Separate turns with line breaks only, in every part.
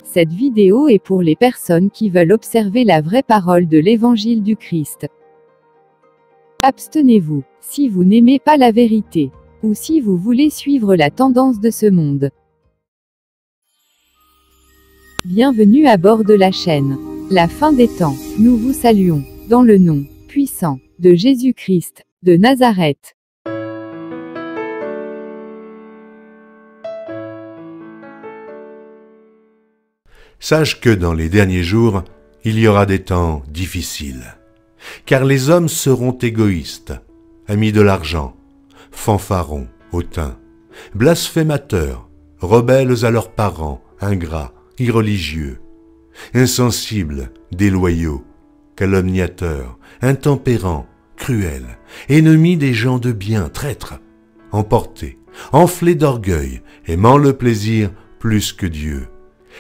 Cette vidéo est pour les personnes qui veulent observer la vraie parole de l'Évangile du Christ. Abstenez-vous, si vous n'aimez pas la vérité, ou si vous voulez suivre la tendance de ce monde. Bienvenue à bord de la chaîne. La fin des temps, nous vous saluons, dans le nom puissant de Jésus-Christ, de Nazareth.
Sache que dans les derniers jours, il y aura des temps difficiles. Car les hommes seront égoïstes, amis de l'argent, fanfarons, hautains, blasphémateurs, rebelles à leurs parents, ingrats, irreligieux, insensibles, déloyaux, calomniateurs, intempérants, cruels, ennemis des gens de bien, traîtres, emportés, enflés d'orgueil, aimant le plaisir plus que Dieu,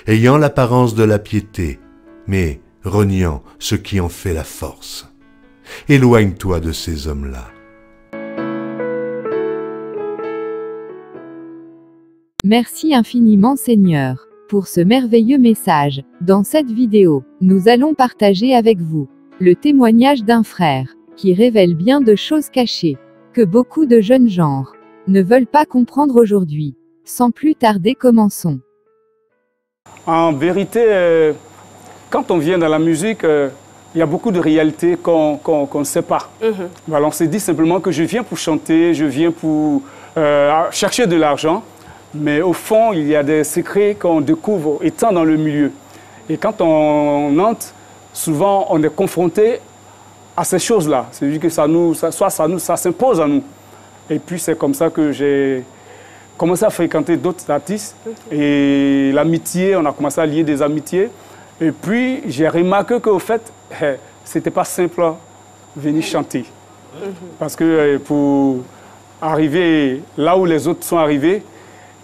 ayant l'apparence de la piété, mais reniant ce qui en fait la force. Éloigne-toi de ces hommes-là.
Merci infiniment Seigneur, pour ce merveilleux message. Dans cette vidéo, nous allons partager avec vous le témoignage d'un frère, qui révèle bien de choses cachées, que beaucoup de jeunes genres ne veulent pas comprendre aujourd'hui. Sans plus tarder, commençons.
En vérité, quand on vient dans la musique, il y a beaucoup de réalités qu'on ne sait pas. Voilà, on s'est dit simplement que je viens pour chanter, je viens pour chercher de l'argent, mais au fond, il y a des secrets qu'on découvre étant dans le milieu. Et quand on entre, souvent, on est confronté à ces choses-là. C'est-à-dire que ça s'impose à nous. Et puis, c'est comme ça que j'ai commencé à fréquenter d'autres artistes et l'amitié, on a commencé à lier des amitiés. Et puis, j'ai remarqué qu'au fait, c'était pas simple venir chanter. Parce que pour arriver là où les autres sont arrivés,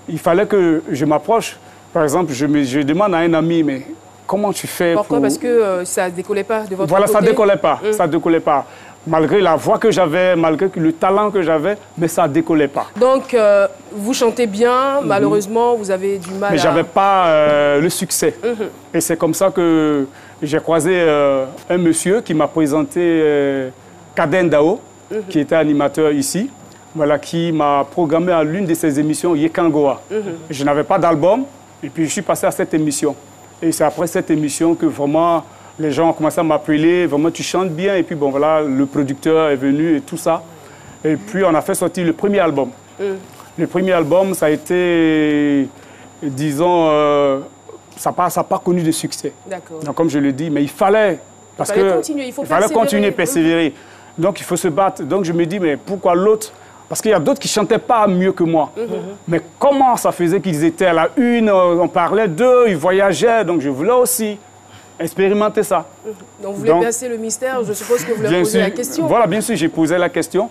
il fallait que je m'approche. Par exemple, je demande à un ami, mais comment tu fais
Pourquoi? Parce que ça ne décollait pas de votre côté.
Voilà, ça ne décollait pas. Ça décollait pas. Malgré la voix que j'avais, malgré le talent que j'avais, mais ça ne décollait pas.
Donc, vous chantez bien, malheureusement, vous avez du mal
mais je n'avais pas le succès. Et c'est comme ça que j'ai croisé un monsieur qui m'a présenté Kaden Dao, qui était animateur ici, voilà, qui m'a programmé à l'une de ses émissions, Yekangoa. Je n'avais pas d'album, et puis je suis passé à cette émission. Et c'est après cette émission que vraiment les gens ont commencé à m'appeler, vraiment tu chantes bien. Et puis bon voilà, le producteur est venu et tout ça. Et puis on a fait sortir le premier album. Le premier album, ça a été, disons, ça n'a pas connu de succès. Donc comme je le dis, mais il fallait, parce qu'il fallait continuer, persévérer. Donc il faut se battre. Donc je me dis, mais pourquoi l'autre? Parce qu'il y a d'autres qui ne chantaient pas mieux que moi. Mais comment ça faisait qu'ils étaient à la une, on parlait d'eux, ils voyageaient, donc je voulais aussi expérimenter ça.
Donc vous voulez percer le mystère, je suppose que vous leur posez la question.
Voilà, bien sûr, j'ai posé la question.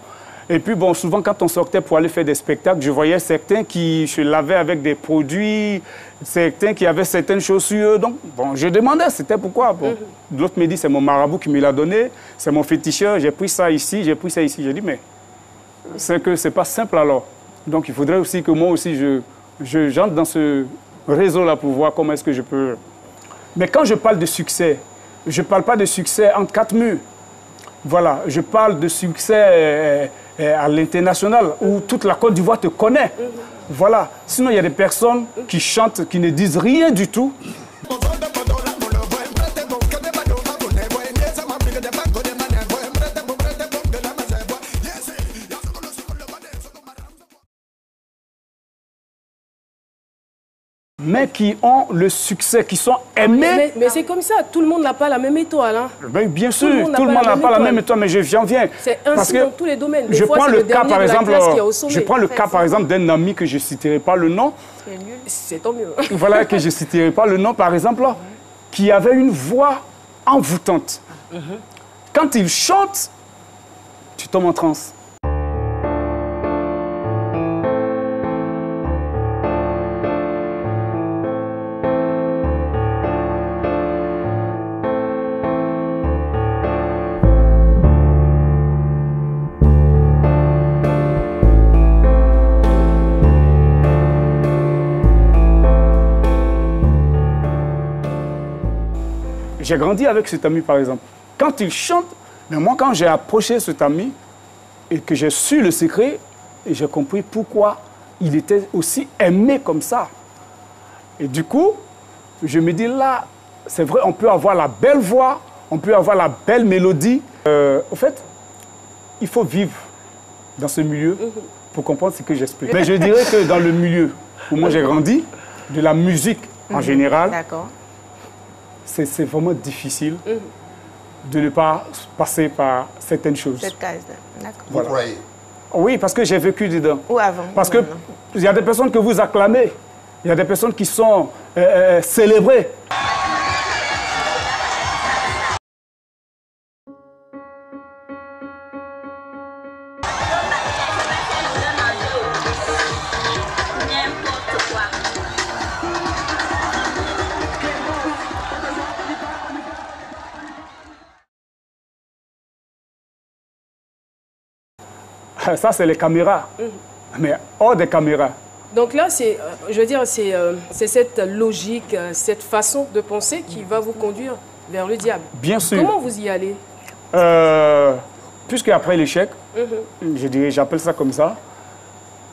Et puis bon, souvent quand on sortait pour aller faire des spectacles, je voyais certains qui se lavaient avec des produits, certains qui avaient certaines choses sur eux. Donc bon, je demandais, c'était pourquoi. Bon, l'autre me dit, c'est mon marabout qui me l'a donné, c'est mon féticheur, j'ai pris ça ici, j'ai pris ça ici. J'ai dit, mais c'est que c'est pas simple alors. Donc il faudrait aussi que moi aussi, j'entre dans ce réseau-là pour voir comment est-ce que je peux... Mais quand je parle de succès, je ne parle pas de succès entre quatre murs. Voilà, je parle de succès à l'international, où toute la Côte d'Ivoire te connaît. Voilà. Sinon, il y a des personnes qui chantent, qui ne disent rien du tout. Mais qui ont le succès, qui sont aimés.
Mais c'est comme ça, tout le monde n'a pas la même étoile. Hein.
Ben, bien sûr, tout le monde n'a pas la même étoile, mais j'en viens.
C'est ainsi dans tous les domaines.
Je prends le cas, par exemple, d'un ami que je ne citerai pas le nom.
C'est tant mieux.
Voilà, que je ne citerai pas le nom, par exemple, qui avait une voix envoûtante. Quand il chante, tu tombes en transe. J'ai grandi avec cet ami, par exemple. Quand il chante, mais moi, quand j'ai approché cet ami et que j'ai su le secret, et j'ai compris pourquoi il était aussi aimé comme ça. Et du coup, je me dis là, c'est vrai, on peut avoir la belle voix, on peut avoir la belle mélodie. Au fait, il faut vivre dans ce milieu pour comprendre ce que j'explique. Mais je dirais que dans le milieu où moi j'ai grandi, de la musique en général, c'est vraiment difficile de ne pas passer par certaines choses.
Cette case, d'accord.
Voilà. Vous croyez? Oui, parce que j'ai vécu dedans.
Ou avant.
Parce qu'il y a des personnes que vous acclamez, il y a des personnes qui sont célébrées. Ça, c'est les caméras. Mais hors des caméras.
Donc là, je veux dire, c'est cette logique, cette façon de penser qui va vous conduire vers le diable. Bien sûr. Comment vous y allez?
Puisque après l'échec, j'appelle ça comme ça,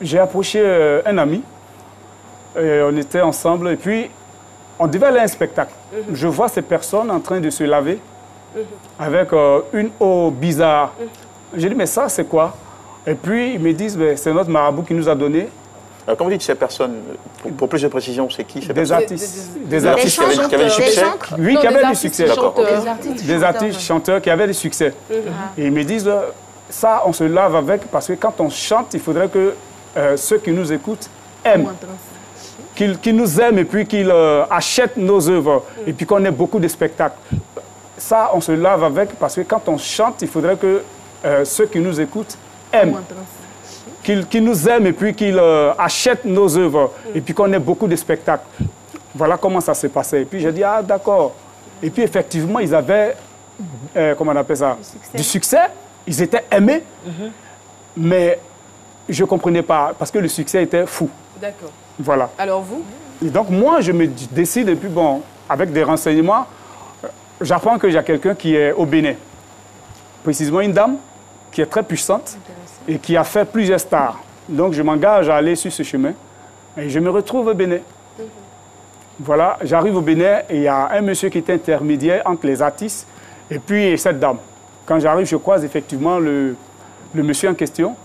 j'ai approché un ami. Et on était ensemble et puis on devait aller à un spectacle. Je vois ces personnes en train de se laver avec une eau bizarre. J'ai dit, mais ça, c'est quoi? Et puis, ils me disent, c'est notre marabout qui nous a donné.
Alors, quand vous dites ces personnes, pour plus de précision, c'est qui ces personnes?
Des artistes qui avaient du succès? Oui, qui avaient du succès. Des artistes, chanteurs qui avaient du succès. Et ils me disent, ça, on se lave avec, parce que quand on chante, il faudrait que ceux qui nous écoutent aiment. Qu'ils nous aiment et puis qu'ils achètent nos œuvres. Et puis qu'on ait beaucoup de spectacles. Ça, on se lave avec, parce que quand on chante, il faudrait que ceux qui nous écoutent aiment, qu'ils nous aiment et puis qu'ils achètent nos œuvres et puis qu'on ait beaucoup de spectacles. Voilà comment ça s'est passé. Et puis j'ai dit, ah d'accord. Et puis effectivement, ils avaient, comment on appelle ça, du succès. Ils étaient aimés, mais je ne comprenais pas parce que le succès était fou.
D'accord.
Voilà.
Alors vous?
Et donc moi, je me décide et puis bon, avec des renseignements, j'apprends que j'ai quelqu'un qui est au Bénin. Précisément une dame qui est très puissante et qui a fait plusieurs stars. Donc, je m'engage à aller sur ce chemin et je me retrouve au Bénin. Voilà, j'arrive au Bénin et il y a un monsieur qui est intermédiaire entre les artistes et puis cette dame. Quand j'arrive, je croise effectivement le monsieur en question.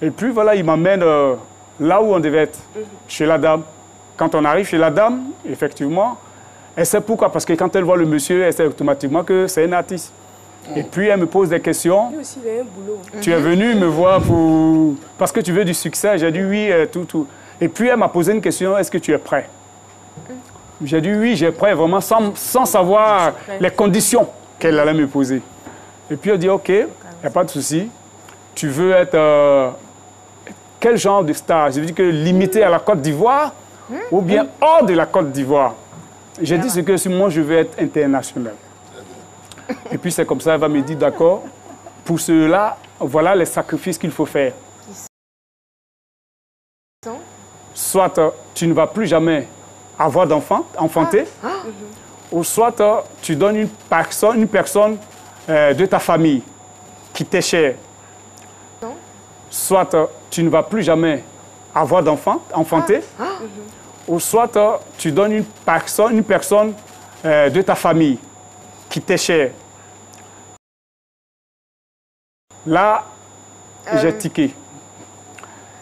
Et puis, voilà, il m'amène là où on devait être, chez la dame. Quand on arrive chez la dame, effectivement, elle sait pourquoi. Parce que quand elle voit le monsieur, elle sait automatiquement que c'est un artiste. Et puis, elle me pose des questions.
Lui aussi, il a un boulot.
Tu es venu me voir parce que tu veux du succès. J'ai dit oui, tout. Et puis, elle m'a posé une question, est-ce que tu es prêt? J'ai dit oui, j'ai prêt, vraiment, sans savoir les conditions qu'elle allait me poser. Et puis, elle dit, OK, il n'y a pas de souci. Tu veux être quel genre de star? Je lui dis que limité à la Côte d'Ivoire ou bien hors de la Côte d'Ivoire. J'ai dit que si moi, je veux être international. Et puis c'est comme ça, elle va me dire, d'accord, pour cela, voilà les sacrifices qu'il faut faire. Soit tu ne vas plus jamais avoir d'enfant, enfanter, ou soit tu donnes une personne de ta famille qui t'est chère. Soit tu ne vas plus jamais avoir d'enfant, enfanter, ou soit tu donnes une personne de ta famille qui t'est cher. Là, j'ai tiqué.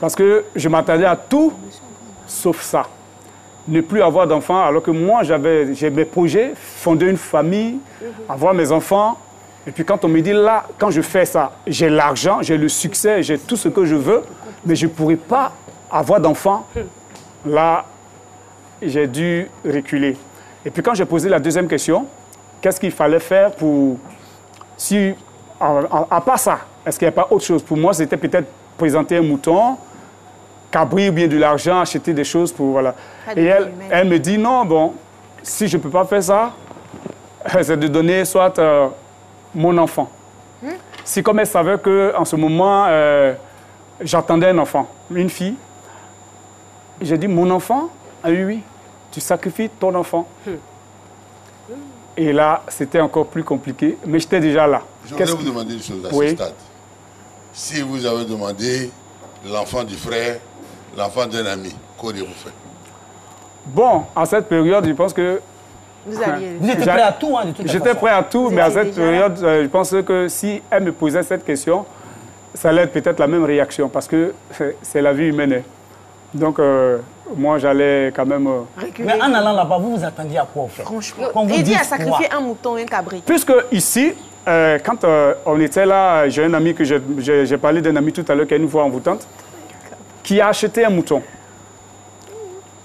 Parce que je m'attendais à tout, sauf ça. Ne plus avoir d'enfants, alors que moi, j'ai mes projets, fonder une famille, avoir mes enfants. Et puis quand on me dit, là, quand je fais ça, j'ai l'argent, j'ai le succès, j'ai tout ce que je veux, mais je ne pourrais pas avoir d'enfants. Là, j'ai dû reculer. Et puis quand j'ai posé la deuxième question, qu'est-ce qu'il fallait faire pour... Si, à part ça, est-ce qu'il n'y a pas autre chose? Pour moi, c'était peut-être présenter un mouton, cabri ou bien de l'argent, acheter des choses pour... Voilà. Et elle me dit, non, bon, si je ne peux pas faire ça, c'est de donner soit mon enfant. Si comme elle savait qu'en ce moment, j'attendais un enfant, une fille, j'ai dit, mon enfant? Ah oui, oui, tu sacrifies ton enfant. Et là, c'était encore plus compliqué, mais j'étais déjà là.
Je voudrais vous demander une chose à ce stade. Si vous avez demandé l'enfant du frère, l'enfant d'un ami, qu'auriez-vous fait?
Bon, à cette période, je pense que...
Vous étiez
prêt à tout, hein, de toute façon. J'étais prêt à tout, mais à cette période, je pense que si elle me posait cette question, ça allait être peut-être la même réaction, parce que c'est la vie humaine. Donc, moi, j'allais quand même...
Mais en allant là-bas, vous vous attendiez à quoi, au fait?
Franchement. Il dit à sacrifier un mouton, un cabri.
Puisque ici, quand on était là, j'ai un ami que j'ai parlé d'un ami tout à l'heure qui a une voix envoûtante, qui a acheté un mouton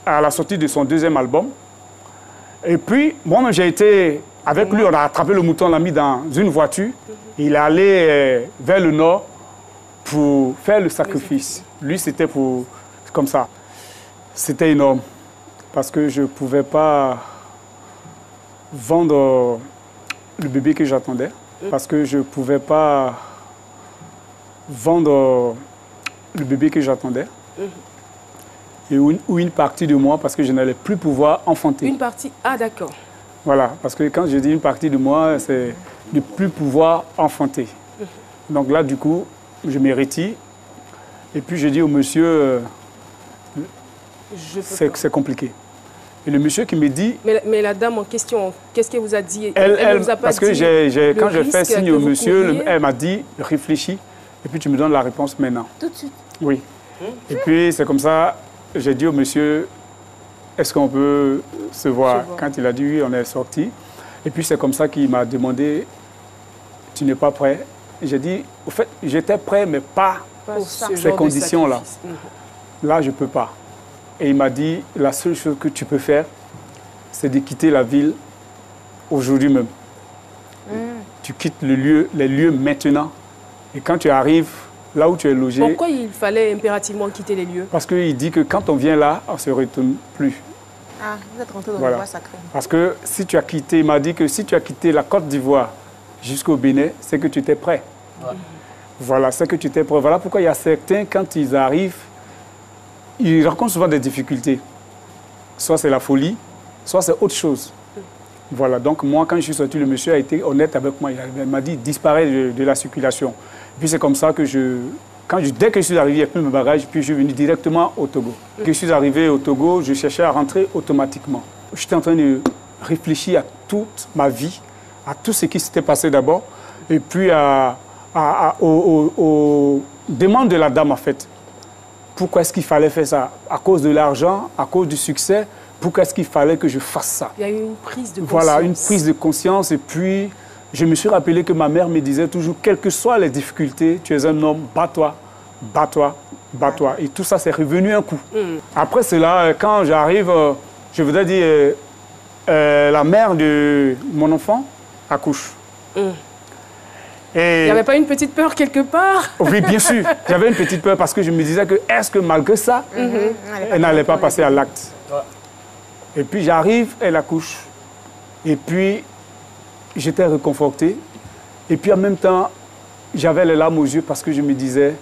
à la sortie de son deuxième album. Et puis, moi-même, j'ai été avec lui, on a attrapé le mouton, on l'a mis dans une voiture. Il est allé vers le nord pour faire le sacrifice. Lui, c'était pour... comme ça. C'était énorme. Parce que je ne pouvais pas vendre le bébé que j'attendais. Parce que je ne pouvais pas vendre le bébé que j'attendais. Ou une partie de moi, parce que je n'allais plus pouvoir enfanter.
Une partie, ah d'accord.
Voilà, parce que quand je dis une partie de moi, c'est de ne plus pouvoir enfanter. Donc là, du coup, je me retire. Et puis je dis au monsieur, c'est compliqué. Et le monsieur qui me dit...
Mais la dame en question, qu'est-ce qu'elle vous a dit?
Elle vous a pas parce dit que quand je fais signe au monsieur, elle m'a dit, réfléchis, et puis tu me donnes la réponse maintenant.
Tout de suite?
Oui. Et puis c'est comme ça, j'ai dit au monsieur, est-ce qu'on peut se voir? Quand il a dit oui, on est sorti. Et puis c'est comme ça qu'il m'a demandé, tu n'es pas prêt? J'ai dit, au fait, j'étais prêt, mais pas pour ces conditions-là. Là, je ne peux pas. Et il m'a dit, la seule chose que tu peux faire, c'est de quitter la ville aujourd'hui même. Tu quittes les lieux maintenant. Et quand tu arrives là où tu es logé...
Pourquoi il fallait impérativement quitter les lieux?
Parce qu'il dit que quand on vient là, on ne se retourne plus.
Ah, vous êtes rentré dans le bois sacré.
Parce que si tu as quitté, il m'a dit que si tu as quitté la Côte d'Ivoire jusqu'au Bénin, c'est que tu étais prêt. Voilà, c'est que tu étais prêt. Voilà pourquoi il y a certains, quand ils arrivent, ils rencontrent souvent des difficultés. Soit c'est la folie, soit c'est autre chose. Voilà, donc moi, quand je suis sorti, le monsieur a été honnête avec moi. Il m'a dit, disparaît de la circulation. Et puis c'est comme ça que dès que je suis arrivé, il n'y a plus mes bagages, puis je suis venu directement au Togo. Quand je suis arrivé au Togo, je cherchais à rentrer automatiquement. J'étais en train de réfléchir à toute ma vie, à tout ce qui s'était passé d'abord, et puis aux demandes de la dame, en fait. Pourquoi est-ce qu'il fallait faire ça? À cause de l'argent, à cause du succès? Pourquoi est-ce qu'il fallait que je fasse ça?
Il y a eu une prise de conscience.
Voilà, une prise de conscience. Et puis, je me suis rappelé que ma mère me disait toujours, quelles que soient les difficultés, tu es un homme, bats-toi, bats-toi, bats-toi. Et tout ça, c'est revenu un coup. Après cela, quand j'arrive, je voudrais dire, la mère de mon enfant accouche.
Et il n'y avait pas une petite peur quelque part?
Oui, bien sûr. J'avais une petite peur parce que je me disais que est-ce que malgré ça, elle n'allait pas passer à l'acte. Et puis j'arrive, elle accouche. Et puis j'étais réconforté. Et puis en même temps, j'avais les larmes aux yeux parce que je me disais,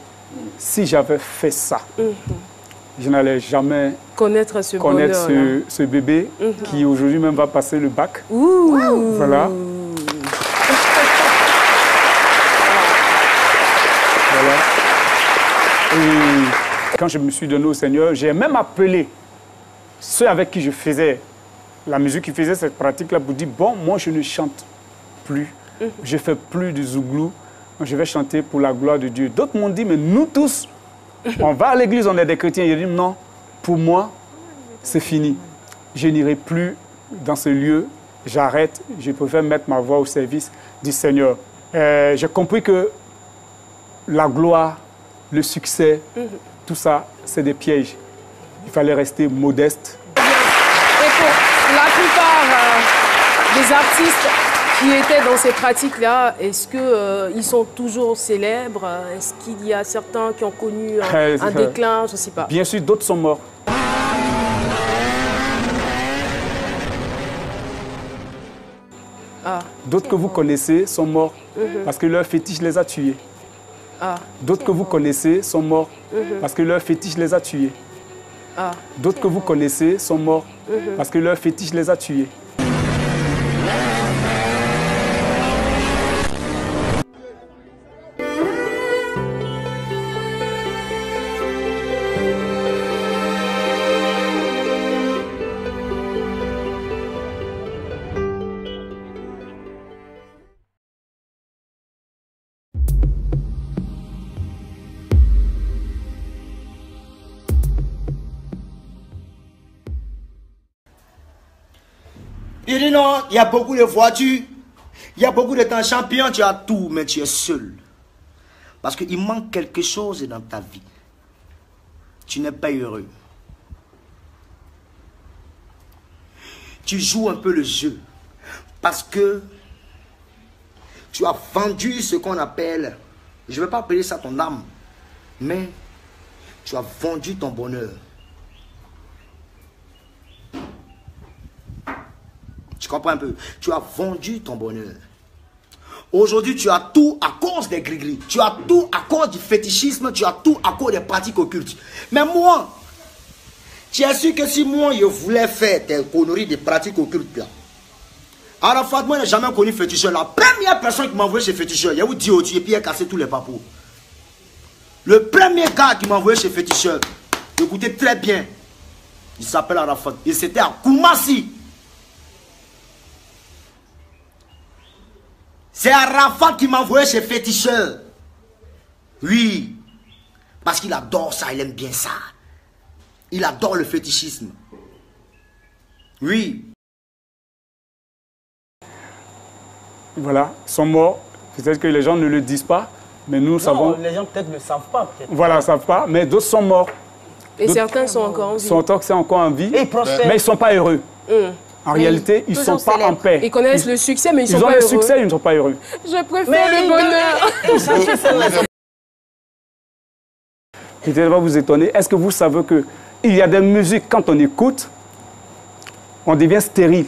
si j'avais fait ça, je n'allais jamais connaître ce bébé qui aujourd'hui même va passer le bac. Voilà. Et quand je me suis donné au Seigneur, j'ai même appelé ceux avec qui je faisais la musique, qui faisaient cette pratique-là, pour dire, bon, moi je ne chante plus, je ne fais plus de zouglou, je vais chanter pour la gloire de Dieu. D'autres m'ont dit, mais nous tous, on va à l'église, on est des chrétiens. J'ai dit, non, pour moi, c'est fini. Je n'irai plus dans ce lieu, j'arrête, je préfère mettre ma voix au service du Seigneur. J'ai compris que la gloire, le succès, tout ça, c'est des pièges. Il fallait rester modeste.
Et pour la plupart des artistes qui étaient dans ces pratiques-là, est-ce qu'ils sont toujours célèbres? Est-ce qu'il y a certains qui ont connu un déclin? Je ne sais pas.
Bien sûr, d'autres sont morts. D'autres que vous connaissez sont morts parce que leur fétiche les a tués. D'autres que vous connaissez sont morts parce que leur fétiche les a tués. D'autres que vous connaissez sont morts parce que leur fétiche les a tués.
Il dit non, il y a beaucoup de voitures, il y a beaucoup de temps champion, tu as tout, mais tu es seul. Parce qu'il manque quelque chose dans ta vie. Tu n'es pas heureux. Tu joues un peu le jeu. Parce que tu as vendu ce qu'on appelle, je ne vais pas appeler ça ton âme, mais tu as vendu ton bonheur. Tu comprends un peu? Tu as vendu ton bonheur. Aujourd'hui, tu as tout à cause des gris-gris. Tu as tout à cause du fétichisme. Tu as tout à cause des pratiques occultes. Mais moi, tu es sûr que si moi, je voulais faire des conneries, des pratiques occultes là, Arafat, moi, je n'ai jamais connu féticheur. La première personne qui m'a envoyé chez féticheur, il a dit au et puis il a cassé tous les papous. Le premier gars qui m'a envoyé chez féticheur, écoutez très bien, il s'appelle Arafat. Et c'était à Koumassi. C'est Arafat qui m'a envoyé chez féticheur. Oui. Parce qu'il adore ça, il aime bien ça. Il adore le fétichisme. Oui.
Voilà, ils sont morts. Peut-être que les gens ne le disent pas, mais nous savons.
Les gens peut-être ne savent pas.
Voilà, ils ne savent pas, mais d'autres sont morts.
Et certains sont encore en vie.
Sont encore en vie,
et ils prospèrent.
Mais ils ne sont pas heureux. En réalité, ils ne sont pas en paix.
Ils connaissent le succès, mais ils ne sont pas heureux.
Ils ont le succès, ils ne sont pas heureux.
Je préfère le bonheur.
Peut-être va vous étonner. Est-ce que vous savez qu'il y a des musiques, quand on écoute, on devient stérile?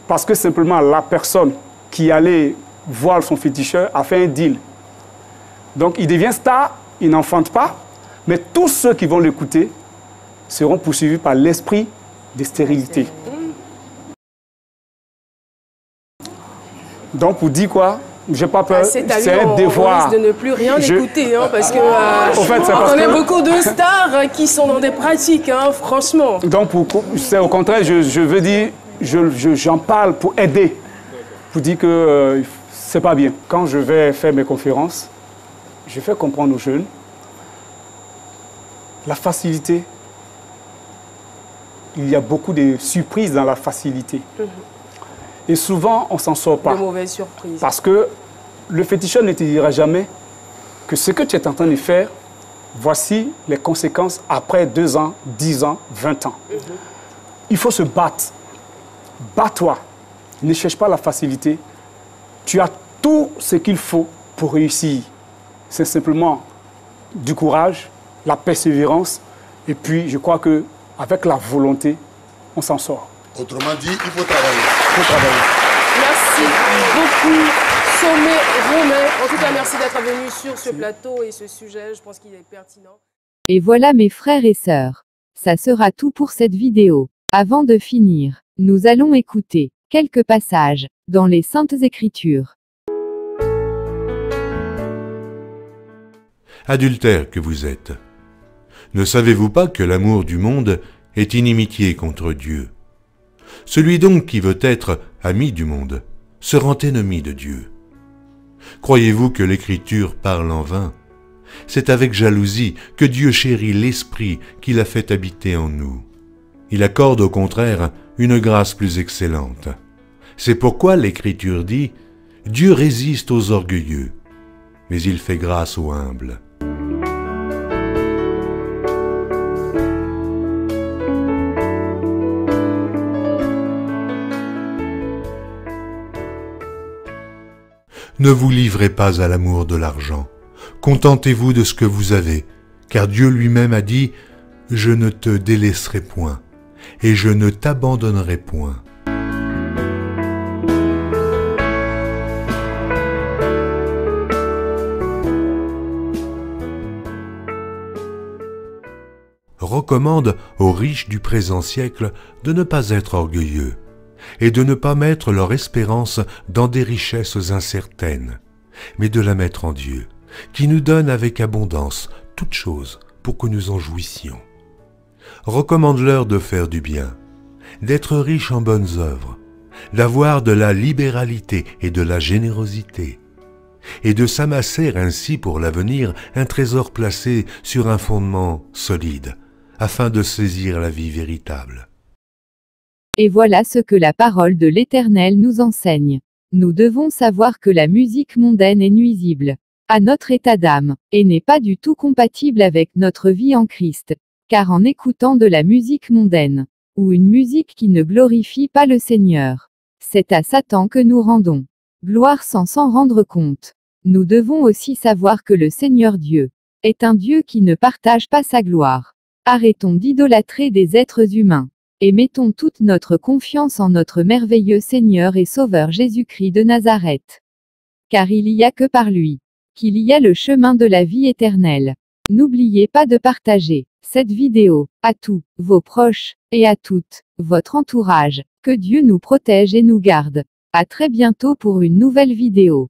Parce que simplement la personne qui allait voir son féticheur a fait un deal. Donc il devient star, il n'enfante pas, mais tous ceux qui vont l'écouter seront poursuivis par l'esprit de stérilité. Donc pour dire quoi, j'ai pas peur, c'est un devoir.
On risque de ne plus rien écouter, hein, parce que on connaît beaucoup de stars qui sont dans des pratiques, hein, franchement.
Donc c'est au contraire, je veux dire, j'en parle pour aider, pour dire que c'est pas bien. Quand je vais faire mes conférences, je fais comprendre aux jeunes la facilité. Il y a beaucoup de surprises dans la facilité. Et souvent, on ne s'en sort pas.
De mauvaises surprises.
Parce que le féticheur ne te dira jamais que ce que tu es en train de faire, voici les conséquences après 2 ans, 10 ans, 20 ans. Il faut se battre. Bats-toi. Ne cherche pas la facilité. Tu as tout ce qu'il faut pour réussir. C'est simplement du courage, la persévérance. Et puis, je crois qu'avec la volonté, on s'en sort.
Autrement dit, il faut travailler.
Merci beaucoup, Sommet Romain. En tout cas, merci d'être venu sur ce plateau et ce sujet. Je pense qu'il est pertinent.
Et voilà mes frères et sœurs. Ça sera tout pour cette vidéo. Avant de finir, nous allons écouter quelques passages dans les Saintes Écritures.
Adultères que vous êtes, ne savez-vous pas que l'amour du monde est inimitié contre Dieu? Celui donc qui veut être ami du monde se rend ennemi de Dieu. Croyez-vous que l'Écriture parle en vain? C'est avec jalousie que Dieu chérit l'Esprit qu'il a fait habiter en nous. Il accorde au contraire une grâce plus excellente. C'est pourquoi l'Écriture dit « Dieu résiste aux orgueilleux, mais il fait grâce aux humbles. » Ne vous livrez pas à l'amour de l'argent. Contentez-vous de ce que vous avez, car Dieu lui-même a dit « Je ne te délaisserai point, et je ne t'abandonnerai point. » Recommande aux riches du présent siècle de ne pas être orgueilleux et de ne pas mettre leur espérance dans des richesses incertaines, mais de la mettre en Dieu, qui nous donne avec abondance toutes choses pour que nous en jouissions. Recommande-leur de faire du bien, d'être riches en bonnes œuvres, d'avoir de la libéralité et de la générosité, et de s'amasser ainsi pour l'avenir un trésor placé sur un fondement solide, afin de saisir la vie véritable.
Et voilà ce que la parole de l'Éternel nous enseigne. Nous devons savoir que la musique mondaine est nuisible à notre état d'âme, et n'est pas du tout compatible avec notre vie en Christ. Car en écoutant de la musique mondaine, ou une musique qui ne glorifie pas le Seigneur, c'est à Satan que nous rendons gloire sans s'en rendre compte. Nous devons aussi savoir que le Seigneur Dieu est un Dieu qui ne partage pas sa gloire. Arrêtons d'idolâtrer des êtres humains, et mettons toute notre confiance en notre merveilleux Seigneur et Sauveur Jésus-Christ de Nazareth. Car il n'y a que par lui qu'il y a le chemin de la vie éternelle. N'oubliez pas de partager cette vidéo à tous vos proches, et à toute votre entourage. Que Dieu nous protège et nous garde. À très bientôt pour une nouvelle vidéo.